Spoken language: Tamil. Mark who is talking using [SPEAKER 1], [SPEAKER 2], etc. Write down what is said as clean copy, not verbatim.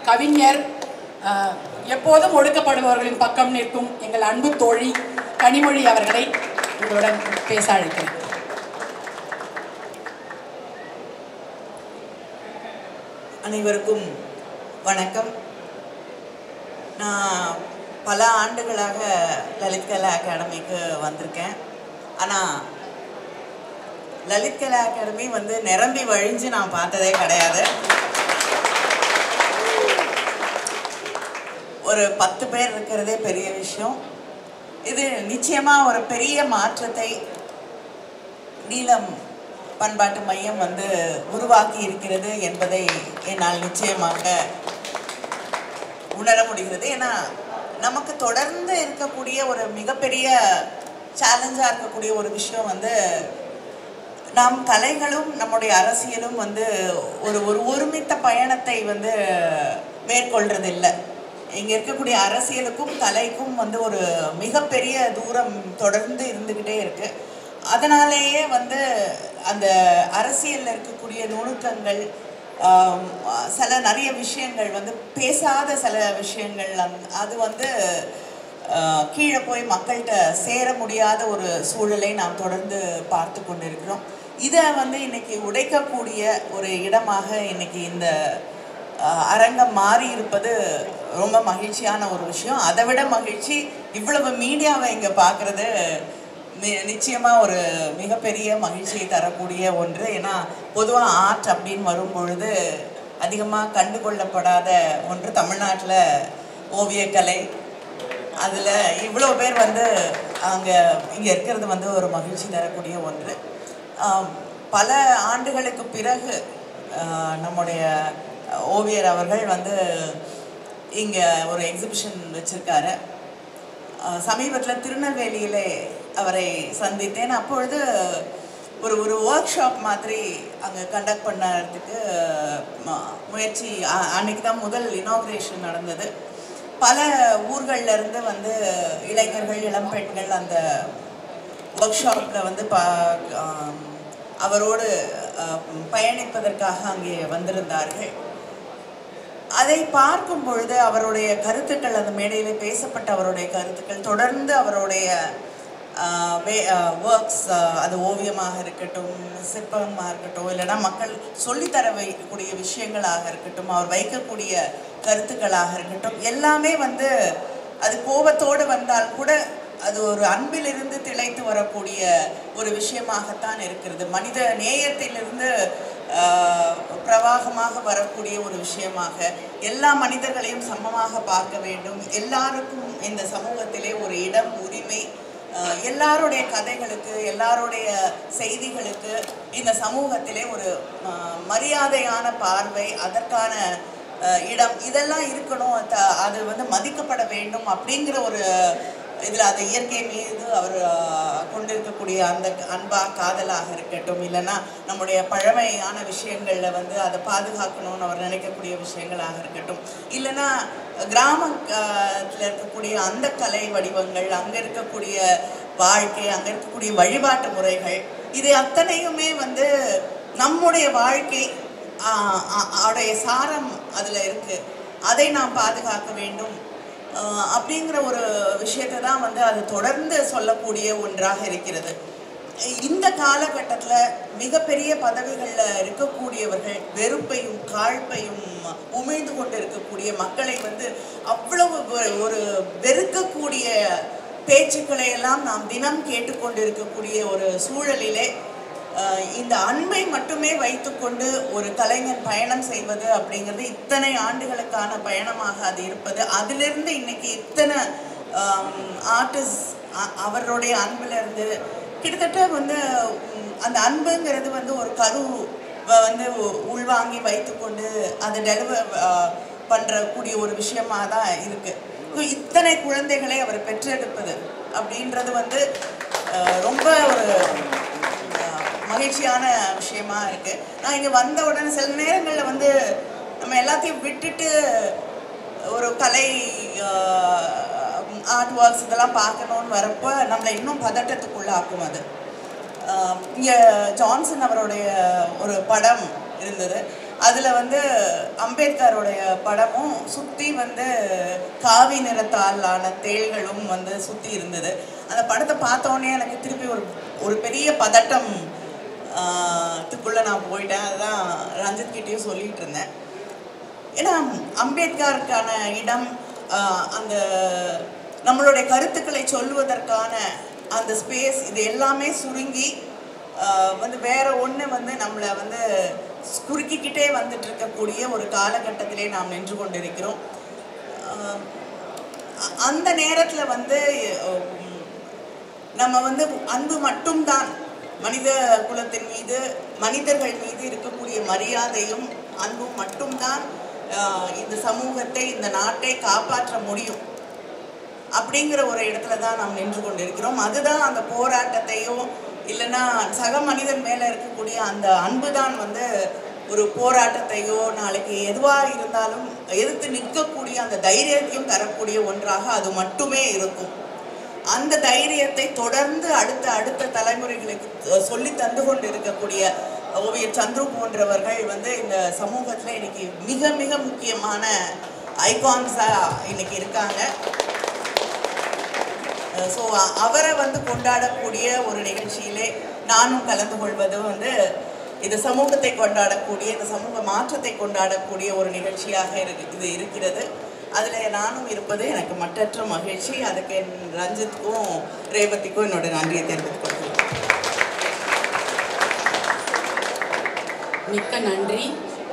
[SPEAKER 1] கவிஞர், எப்போதும் ஒடுக்கப்படுபவர்களின் பக்கம் நிற்கும் எங்கள் அன்பு தோழி கனிமொழி அவர்களை உங்களுடன் பேச அழைக்கிறேன்.
[SPEAKER 2] அனைவருக்கும் வணக்கம். நான் பல ஆண்டுகளாக லலித் கலா அகாடமிக்கு வந்திருக்கேன். ஆனால் லலித் கலா அகாடமி நிரம்பி வழிஞ்சு நான் பார்த்ததே கிடையாது. ஒரு 10 பேர் இருக்கிறதே பெரிய விஷயம். இது நிச்சயமாக ஒரு பெரிய மாற்றத்தை நீலம் பண்பாட்டு மையம் உருவாக்கி இருக்கிறது என்பதை என்னால் நிச்சயமாக உணர முடிகிறது. ஏன்னா நமக்கு தொடர்ந்து இருக்கக்கூடிய ஒரு மிகப்பெரிய சேலஞ்சாக இருக்கக்கூடிய ஒரு விஷயம் நம் கலைகளும் நம்முடைய அரசியலும் ஒரு ஒருமித்த பயணத்தை மேற்கொள்றதில்லை. இங்கே இருக்கக்கூடிய அரசியலுக்கும் கலைக்கும் ஒரு மிகப்பெரிய தூரம் தொடர்ந்து இருந்துக்கிட்டே இருக்கு. அதனாலேயே அந்த அரசியலில் இருக்கக்கூடிய நுணுக்கங்கள், நிறைய விஷயங்கள் பேசாத சில விஷயங்கள் அது கீழே போய் மக்கள்கிட்ட சேர முடியாத ஒரு சூழலை நாம் தொடர்ந்து பார்த்து கொண்டிருக்கிறோம். இதை இன்னைக்கு உடைக்கக்கூடிய ஒரு இடமாக இன்னைக்கு இந்த அரங்கம் மாறி இருப்பது ரொம்ப மகிழ்ச்சியான ஒரு விஷயம். அதை விட மகிழ்ச்சி இவ்வளவு மீடியாவை இங்கே பார்க்குறது நிச்சயமாக ஒரு மிகப்பெரிய மகிழ்ச்சியை தரக்கூடிய ஒன்று. ஏன்னா பொதுவாக ஆர்ட் அப்படின்னு வரும்பொழுது அதிகமாக கண்டுகொள்ளப்படாத ஒன்று தமிழ்நாட்டில் ஓவியக்கலை. அதில் இவ்வளோ பேர் இங்கே இருக்கிறது ஒரு மகிழ்ச்சி தரக்கூடிய ஒன்று. பல ஆண்டுகளுக்கு பிறகு நம்முடைய ஓவியர் அவர்கள் இங்கே ஒரு எக்ஸிபிஷன் வச்சுருக்காரு. சமீபத்தில் திருநெல்வேலியில் அவரை சந்தித்தேன். அப்பொழுது ஒரு ஒர்க் ஷாப் மாதிரி அங்கே கண்டக்ட் பண்ணுறதுக்கு முயற்சி. அன்றைக்கி தான் முதல் இனாக்ரேஷன் நடந்தது. பல ஊர்களிலிருந்து இளைஞர்கள், இளம்பெண்கள் அந்த ஒர்க் ஷாப்பில் அவரோடு பயணிப்பதற்காக அங்கே வந்திருந்தார்கள். அதை பார்க்கும் பொழுது அவருடைய கருத்துக்கள், அந்த மேடையில் பேசப்பட்ட அவருடைய கருத்துக்கள், தொடர்ந்து அவருடைய ஒர்க்ஸ், அது ஓவியமாக இருக்கட்டும், சிற்பமாக இருக்கட்டும், இல்லைனா மக்கள் சொல்லித்தர வைக்கக்கூடிய விஷயங்களாக இருக்கட்டும், அவர் வைக்கக்கூடிய கருத்துக்களாக இருக்கட்டும், எல்லாமே அது கோபத்தோடு வந்தால் கூட அது ஒரு அன்பிலிருந்து திளைத்து வரக்கூடிய ஒரு விஷயமாகத்தான் இருக்கிறது. மனித நேயத்திலிருந்து பிரவாகமாக வரக்கூடிய ஒரு விஷயமாக, எல்லா மனிதர்களையும் சமமாக பார்க்க வேண்டும், எல்லாருக்கும் இந்த சமூகத்திலே ஒரு இடம், உரிமை, எல்லாருடைய கதைகளுக்கு, எல்லாருடைய செய்திகளுக்கு இந்த சமூகத்திலே ஒரு மரியாதையான பார்வை, அதற்கான இடம், இதெல்லாம் இருக்கணும். அது மதிக்கப்பட வேண்டும் அப்படிங்கிற ஒரு இதில் அது இயற்கை மீது அவர் கொண்டிருக்கக்கூடிய அந்த காதலாக இருக்கட்டும், இல்லைன்னா நம்முடைய பழமையான விஷயங்களில் அதை பாதுகாக்கணும்னு அவர் நினைக்கக்கூடிய விஷயங்களாக இருக்கட்டும், இல்லைன்னா கிராமத்தில் இருக்கக்கூடிய அந்த கலை வடிவங்கள், அங்கே இருக்கக்கூடிய வாழ்க்கை, அங்கே இருக்கக்கூடிய வழிபாட்டு முறைகள், இது அத்தனையுமே நம்முடைய வாழ்க்கை அவருடைய சாரம் அதில் இருக்குது. அதை நாம் பாதுகாக்க வேண்டும் அப்படிங்கிற ஒரு விஷயத்தை தான் அது தொடர்ந்து சொல்லக்கூடிய ஒன்றாக இருக்கிறது. இந்த காலகட்டத்தில் மிகப்பெரிய பதவிகளில் இருக்கக்கூடியவர்கள் வெறுப்பையும் காழ்ப்பையும் உமிழ்ந்து கொண்டு இருக்கக்கூடிய மக்களை அவ்வளவு ஒரு வெறுக்கக்கூடிய பேச்சுக்களை எல்லாம் நாம் தினம் கேட்டுக்கொண்டு இருக்கக்கூடிய ஒரு சூழலிலே இந்த அன்பை மட்டுமே வைத்துக்கொண்டு ஒரு கலைஞன் பயணம் செய்வது அப்படிங்கிறது, இத்தனை ஆண்டுகளுக்கான பயணமாக அது இருப்பது, அதிலிருந்து இன்னைக்கு இத்தனை ஆர்டிஸ்ட் அவருடைய அன்பிலிருந்து கிட்டத்தட்ட அந்த அன்புங்கிறது ஒரு கரு உள்வாங்கி வைத்துக்கொண்டு அதை டெலிவர் பண்ணுறக்கூடிய ஒரு விஷயமாக தான் இருக்குது. இத்தனை குழந்தைகளை அவர் பெற்றெடுப்பது அப்படின்றது ரொம்ப ஒரு மகிழ்ச்சியான விஷயமா இருக்கு. நான் இங்கே வந்த உடனே சில நேரங்களில் நம்ம எல்லாத்தையும் விட்டுட்டு ஒரு கலை ஆர்ட் ஒர்க்ஸ் இதெல்லாம் பார்க்கணுன்னு வரப்போ நம்மளை இன்னும் பதட்டத்துக்குள்ளாக்கும். அது இங்கே ஜான்சன் அவருடைய ஒரு படம் இருந்தது. அதில் வந்து அம்பேத்கருடைய படமும் சுற்றி வந்து காவி நிறத்தாலான தேள்களும் வந்து சுற்றி இருந்தது. அந்த படத்தை பார்த்தோன்னே எனக்கு திருப்பி ஒரு பெரிய பதட்டம் த்துக்குள்ளே நான் போயிட்டேன். அதுதான் ரஞ்சித் கிட்டேயும் சொல்லிகிட்டு இருந்தேன். ஏன்னா அம்பேத்கருக்கான இடம், அந்த நம்மளுடைய கருத்துக்களை சொல்வதற்கான அந்த ஸ்பேஸ், இது எல்லாமே சுருங்கி வந்து வேற ஒன்று வந்து நம்மளை வந்து குறுக்கிக்கிட்டே வந்துட்டு இருக்கக்கூடிய ஒரு காலகட்டத்திலே நாம் நின்று கொண்டிருக்கிறோம். அந்த நேரத்தில் வந்து நம்ம வந்து அன்பு மட்டும்தான் மனித குலத்தின் மீது, மனிதர்கள் மீது இருக்கக்கூடிய மரியாதையும் அன்பும் மட்டும்தான் இந்த சமூகத்தை, இந்த நாட்டை காப்பாற்ற முடியும் அப்படிங்கிற ஒரு இடத்துல தான் நாம் நின்று கொண்டிருக்கிறோம். அதுதான் அந்த போராட்டத்தையோ இல்லைன்னா சக மனிதன் மேலே இருக்கக்கூடிய அந்த அன்பு தான் வந்து ஒரு போராட்டத்தையோ நாளைக்கு எதுவாக இருந்தாலும் எதிர்த்து நிற்கக்கூடிய அந்த தைரியத்தையும் தரக்கூடிய ஒன்றாக அது மட்டுமே இருக்கும். அந்த தைரியத்தை தொடர்ந்து அடுத்த தலைமுறைகளுக்கு சொல்லி தந்து கொண்டு இருக்கக்கூடிய ஓவியர் சந்துரு போன்றவர்கள் வந்து இந்த சமூகத்தில் இன்னைக்கு மிக மிக முக்கியமான ஐகான்ஸாக இன்னைக்கு இருக்காங்க. ஸோ அவரை வந்து கொண்டாடக்கூடிய ஒரு நிகழ்ச்சியிலே நானும் கலந்து கொள்வது வந்து இந்த சமூகத்தை கொண்டாடக்கூடிய, இந்த சமூக மாற்றத்தை கொண்டாடக்கூடிய ஒரு நிகழ்ச்சியாக இது இருக்கிறது. அதில் நானும் இருப்பது எனக்கு மற்றற்ற மகிழ்ச்சி. அதுக்கு ரஞ்சித்துக்கும் ரேவதிக்கும் என்னோட நன்றியை தெரிவித்துக் கொள்கிறேன்.
[SPEAKER 1] மிக்க நன்றி.